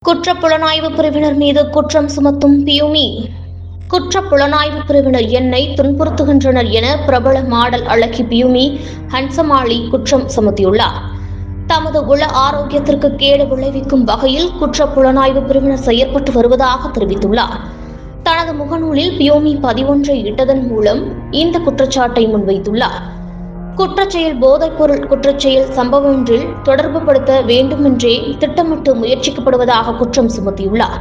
குற்றப்புலனாய்வு பிரிவினர் மீது குற்றம் சுமத்தும் பியூமி. குற்றப்புலனாய்வு பிரிவினர் என்னை துன்புறுத்துகின்றனர் என பிரபல மாடல் அழகி பியூமி ஹன்சமாளி குற்றம் சுமத்தியுள்ளார். தமது உள ஆரோக்கியத்திற்கு கேடு விளைவிக்கும் வகையில் குற்றப்புலனாய்வு பிரிவினர் செயற்பட்டு வருவதாக தெரிவித்துள்ளார். தனது முகநூலில் பியூமி பதிவொன்றை இட்டதன் மூலம் இந்த குற்றச்சாட்டை முன்வைத்துள்ளார். குற்றச்செயல் போதைப்பொருள் குற்றச்செயல் சம்பவொன்றில் தொடர்புபடுத்த வேண்டுமென்றே திட்டமிட்டு முயற்சிக்கப்படுவதாக குற்றம் சுமத்தியுள்ளார்.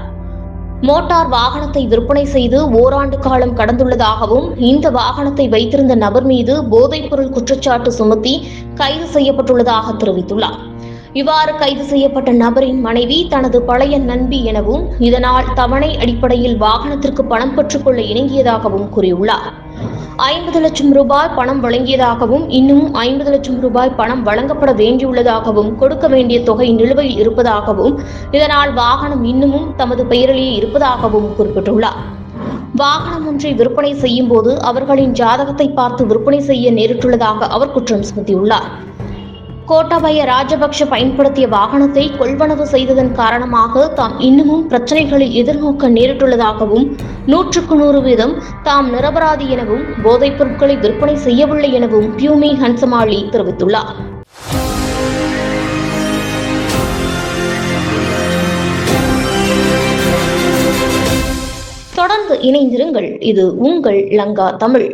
மோட்டார் வாகனத்தை விற்பனை செய்து ஓராண்டு காலம் கடந்துள்ளதாகவும் இந்த வாகனத்தை வைத்திருந்த நபர் மீது போதைப்பொருள் குற்றச்சாட்டு சுமத்தி கைது செய்யப்பட்டுள்ளதாக தெரிவித்துள்ளார். இவ்வாறு கைது செய்யப்பட்ட நபரின் மனைவி தனது பழைய நண்பி எனவும் இதனால் தவணை அடிப்படையில் வாகனத்திற்கு பணம் பெற்றுக்கொள்ள இணங்கியதாகவும் கூறியுள்ளார். 50 லட்சம் ரூபாய் பணம் வழங்கியதாகவும் இன்னும் 50 லட்சம் ரூபாய் பணம் வழங்கப்பட வேண்டியுள்ளதாகவும் கொடுக்க வேண்டிய தொகை நிலுவையில் இருப்பதாகவும் இதனால் வாகனம் இன்னமும் தமது பெயரிலேயே இருப்பதாகவும் குறிப்பிட்டுள்ளார். வாகனம் ஒன்றை விற்பனை செய்யும் போது அவர்களின் ஜாதகத்தை பார்த்து விற்பனை செய்ய நேரிட்டுள்ளதாக அவர் குற்றம் சுமத்தியுள்ளார். கோட்டாபய ராஜபக்ஷ பயன்படுத்திய வாகனத்தை கொள்வனவு செய்ததன் காரணமாக தாம் இன்னமும் பிரச்சனைகளில் எதிர்நோக்க நேரிட்டுள்ளதாகவும் 100% தாம் நிரபராதி எனவும் போதைப் பொருட்களை விற்பனை செய்யவில்லை எனவும் பியூமி ஹன்சமாளி தெரிவித்துள்ளார். தொடர்ந்து இணைந்திருங்கள். இது உங்கள் லங்கா தமிழ்.